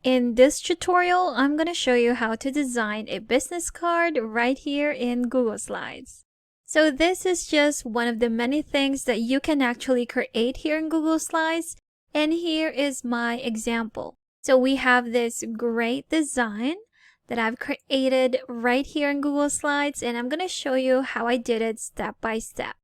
In this tutorial, I'm going to show you how to design a business card right here in Google Slides. So this is just one of the many things that you can actually create here in Google Slides. And here is my example. So we have this great design that I've created right here in Google Slides, and I'm going to show you how I did it step by step.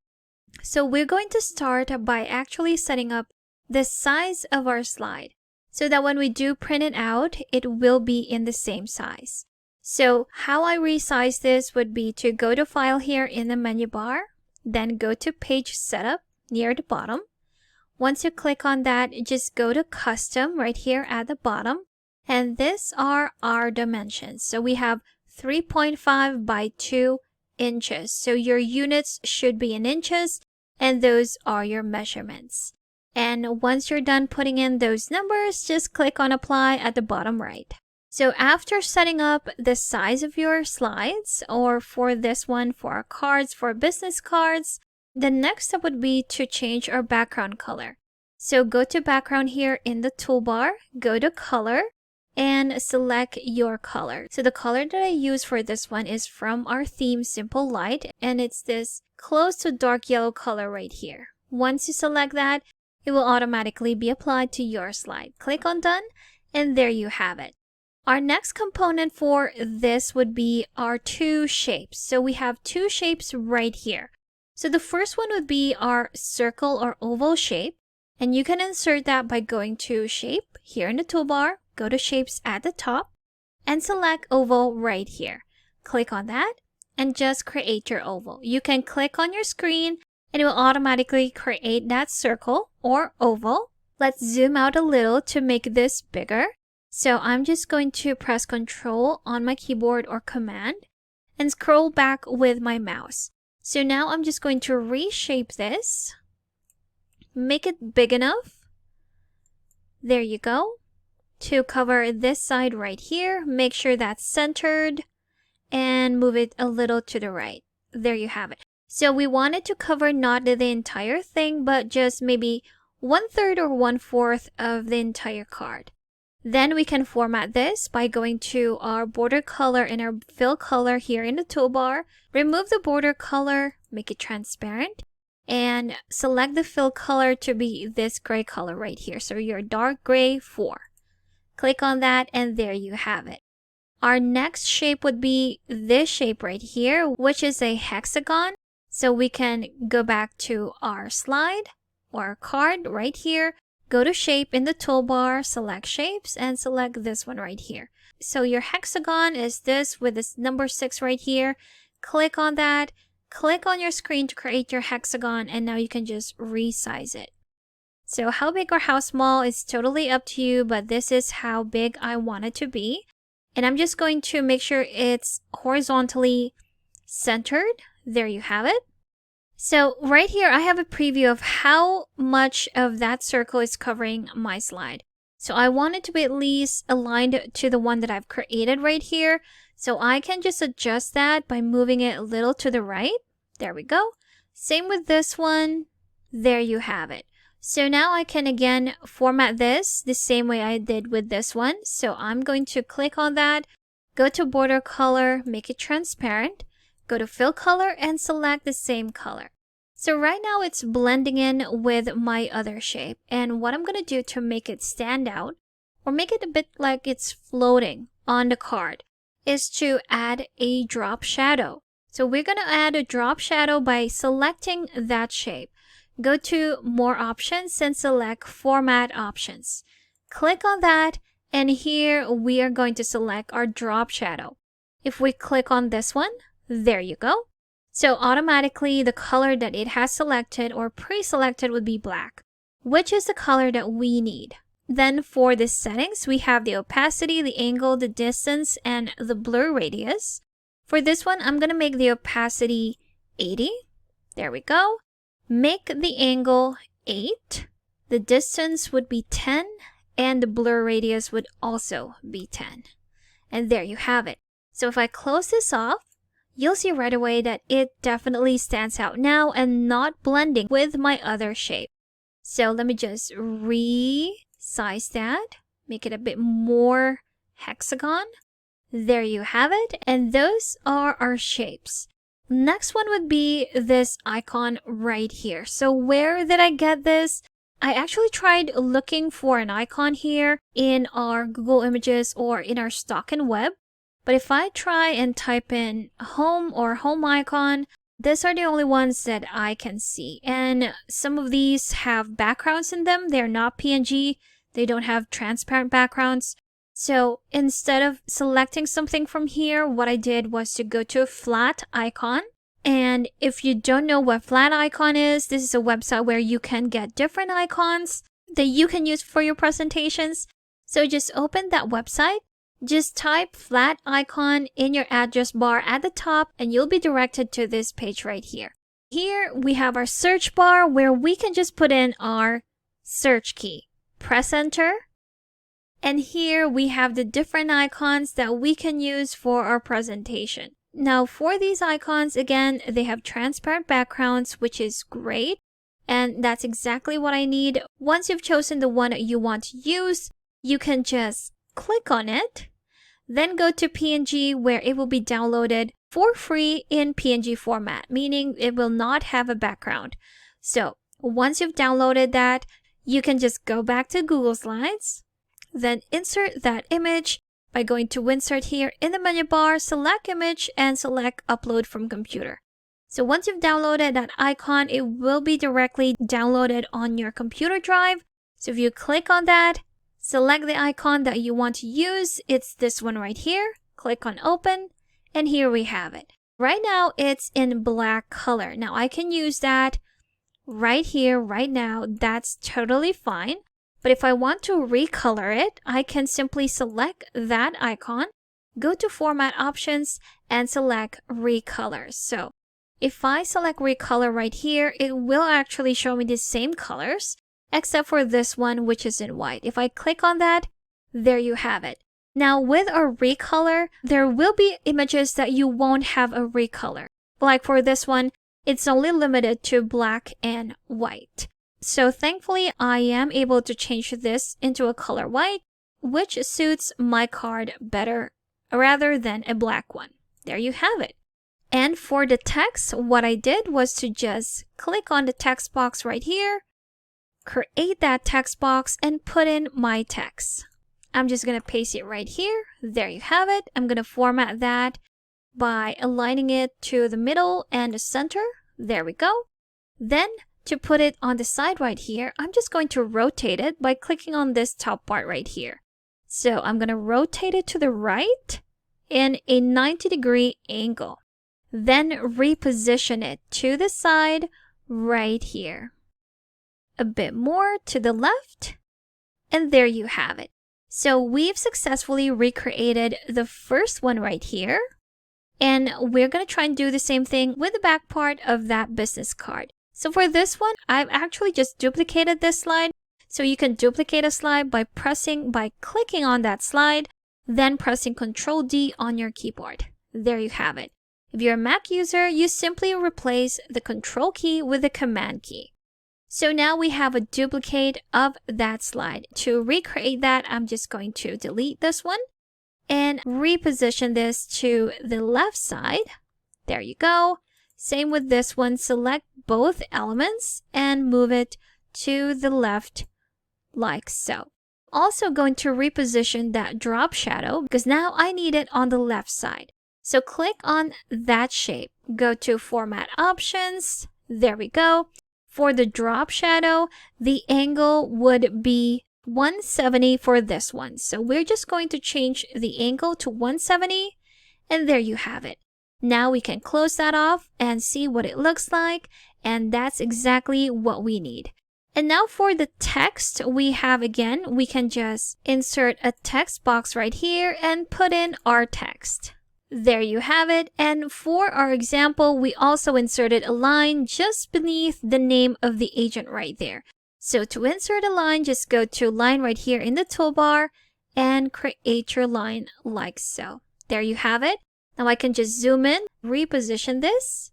So we're going to start by actually setting up the size of our slide, so that when we do print it out, it will be in the same size. So how I resize this would be to go to File here in the menu bar, then go to Page Setup near the bottom. Once you click on that, just go to Custom right here at the bottom, and these are our dimensions. So we have 3.5 by 2 inches. So your units should be in inches, and those are your measurements. And once you're done putting in those numbers, just click on Apply at the bottom right. So after setting up the size of your slides, or for this one, for our cards, for business cards, the next step would be to change our background color. So go to Background here in the toolbar, go to Color, and select your color. So the color that I use for this one is from our theme Simple Light, and it's this close to dark yellow color right here. Once you select that, it will automatically be applied to your slide. Click on Done, and there you have it. Our next component for this would be our two shapes. So we have two shapes right here. So the first one would be our circle or oval shape, and you can insert that by going to Shape here in the toolbar, go to Shapes at the top, and select Oval right here. Click on that, and just create your oval. You can click on your screen, and it will automatically create that circle or oval. Let's zoom out a little to make this bigger. So I'm just going to press Ctrl on my keyboard or Command and scroll back with my mouse. So now I'm just going to reshape this, make it big enough. There you go. To cover this side right here, make sure that's centered and move it a little to the right. There you have it. So we wanted to cover not the entire thing, but just maybe 1/3 or 1/4 of the entire card. Then we can format this by going to our border color and our fill color here in the toolbar. Remove the border color, make it transparent, and select the fill color to be this gray color right here. So your dark gray 4. Click on that, and there you have it. Our next shape would be this shape right here, which is a hexagon. So we can go back to our slide or card right here, go to Shape in the toolbar, select Shapes, and select this one right here. So your hexagon is this with this number 6 right here. Click on that, click on your screen to create your hexagon, and now you can just resize it. So how big or how small is totally up to you, but this is how big I want it to be. And I'm just going to make sure it's horizontally centered. There you have it. So right here, I have a preview of how much of that circle is covering my slide. So I want it to be at least aligned to the one that I've created right here. So I can just adjust that by moving it a little to the right. There we go. Same with this one. There you have it. So now I can again format this the same way I did with this one. So I'm going to click on that, go to border color, make it transparent, go to fill color, and select the same color. So right now it's blending in with my other shape. And what I'm going to do to make it stand out, or make it a bit like it's floating on the card, is to add a drop shadow. So we're going to add a drop shadow by selecting that shape. Go to More Options and select Format Options. Click on that, and here we are going to select our drop shadow. If we click on this one, there you go. So automatically the color that it has selected or pre-selected would be black, which is the color that we need. Then for the settings, we have the opacity, the angle, the distance, and the blur radius. For this one, I'm going to make the opacity 80. There we go. Make the angle 8. The distance would be 10, and the blur radius would also be 10. And there you have it. So if I close this off, you'll see right away that it definitely stands out now and not blending with my other shape. So let me just resize that. make it a bit more hexagon. There you have it. And those are our shapes. Next one would be this icon right here. So where did I get this? I actually tried looking for an icon here in our Google Images or in our stock and web. But if I try and type in home or home icon, these are the only ones that I can see. And some of these have backgrounds in them. They're not PNG. They don't have transparent backgrounds. So instead of selecting something from here, what I did was to go to a flat icon. And if you don't know what flat icon is, this is a website where you can get different icons that you can use for your presentations. So just open that website. Just type flat icon in your address bar at the top and you'll be directed to this page right here. Here we have our search bar where we can just put in our search key. Press enter. And here we have the different icons that we can use for our presentation. Now for these icons, again, they have transparent backgrounds, which is great. And that's exactly what I need. Once you've chosen the one that you want to use, you can just click on it, then go to PNG where it will be downloaded for free in PNG format, meaning it will not have a background. So once you've downloaded that, you can just go back to Google Slides, then insert that image by going to insert here in the menu bar, select image and select upload from computer. So once you've downloaded that icon, it will be directly downloaded on your computer drive. So if you click on that, select the icon that you want to use. It's this one right here. Click on open and here we have it. Right now it's in black color. Now I can use that right here, right now. That's totally fine. But if I want to recolor it, I can simply select that icon, go to format options and select recolor. So if I select recolor right here, it will actually show me the same colors, except for this one, which is in white. If I click on that, there you have it. Now with a recolor, there will be images that you won't have a recolor. Like for this one, it's only limited to black and white. So thankfully, I am able to change this into a color white, which suits my card better rather than a black one. There you have it. And for the text, what I did was to just click on the text box right here, create that text box and put in my text. I'm just going to paste it right here. There you have it. I'm going to format that by aligning it to the middle and the center. There we go. Then to put it on the side right here, I'm just going to rotate it by clicking on this top part right here. So I'm going to rotate it to the right in a 90-degree angle. Then reposition it to the side right here. A bit more to the left. And there you have it. So we've successfully recreated the first one right here. And we're going to try and do the same thing with the back part of that business card. So for this one, I've actually just duplicated this slide. So you can duplicate a slide by clicking on that slide, then pressing Ctrl D on your keyboard. There you have it. If you're a Mac user, you simply replace the Control key with the Command key. So now we have a duplicate of that slide. To recreate that, I'm just going to delete this one and reposition this to the left side. There you go. Same with this one. Select both elements and move it to the left like so. Also going to reposition that drop shadow because now I need it on the left side. So click on that shape. Go to Format Options. There we go. For the drop shadow, the angle would be 170 for this one. So we're just going to change the angle to 170 and there you have it. Now we can close that off and see what it looks like, and that's exactly what we need. And now for the text, we can just insert a text box right here and put in our text. There you have it. And for our example, we also inserted a line just beneath the name of the agent right there. So to insert a line, just go to line right here in the toolbar and create your line like so. There you have it. Now I can just zoom in, reposition this,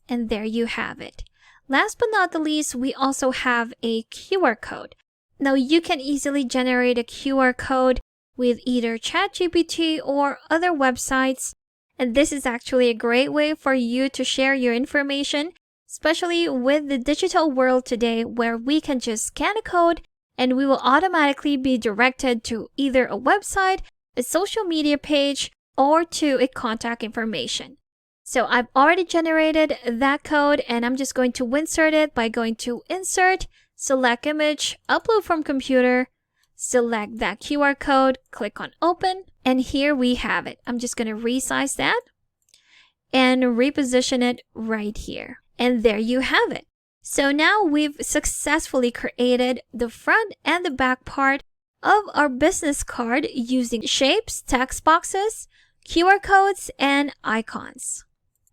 and there you have it. Last but not the least, we also have a QR code. Now you can easily generate a QR code with either ChatGPT or other websites. And this is actually a great way for you to share your information, especially with the digital world today where we can just scan a code and we will automatically be directed to either a website, a social media page, or to a contact information. So I've already generated that code and I'm just going to insert it by going to Insert, select Image, Upload from Computer, select that QR code, click on Open, and here we have it. I'm just going to resize that and reposition it right here. And there you have it. So now we've successfully created the front and the back part of our business card using shapes, text boxes, QR codes, and icons.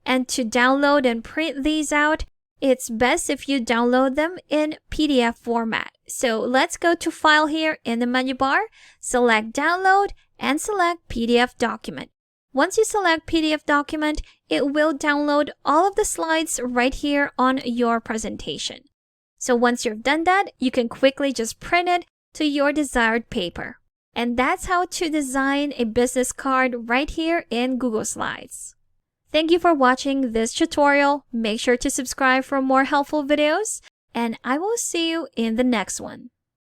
And to download and print these out, it's best if you download them in PDF format. So let's go to File here in the menu bar, select Download, and select PDF document. Once you select PDF document, it will download all of the slides right here on your presentation. So once you've done that, you can quickly just print it to your desired paper. And that's how to design a business card right here in Google Slides. Thank you for watching this tutorial. Make sure to subscribe for more helpful videos, and I will see you in the next one.